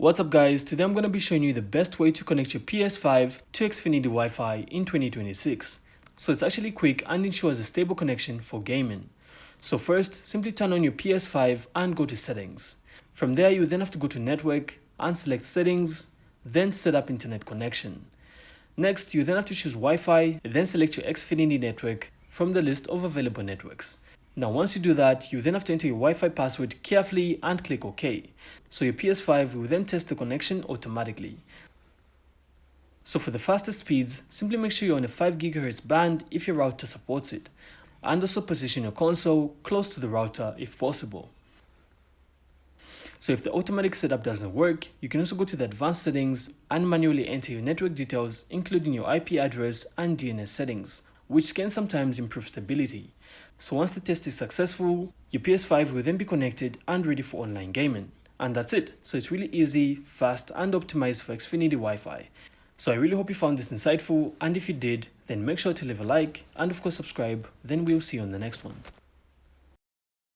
What's up guys, today I'm going to be showing you the best way to connect your PS5 to Xfinity Wi-Fi in 2026. So it's actually quick and ensures a stable connection for gaming. So first, simply turn on your PS5 and go to settings. From there you then have to go to network and select settings, then set up internet connection. Next, you then have to choose Wi-Fi, then select your Xfinity network from the list of available networks. Now once you do that, you then have to enter your Wi-Fi password carefully and click OK. So your PS5 will then test the connection automatically. So for the fastest speeds, simply make sure you're on a 5 GHz band if your router supports it. And also position your console close to the router if possible. So if the automatic setup doesn't work, you can also go to the advanced settings and manually enter your network details, including your IP address and DNS settings, which can sometimes improve stability. So once the test is successful, your PS5 will then be connected and ready for online gaming. And that's it. So it's really easy, fast and optimized for Xfinity Wi-Fi. So I really hope you found this insightful, and if you did, then make sure to leave a like and of course subscribe. Then we'll see you on the next one.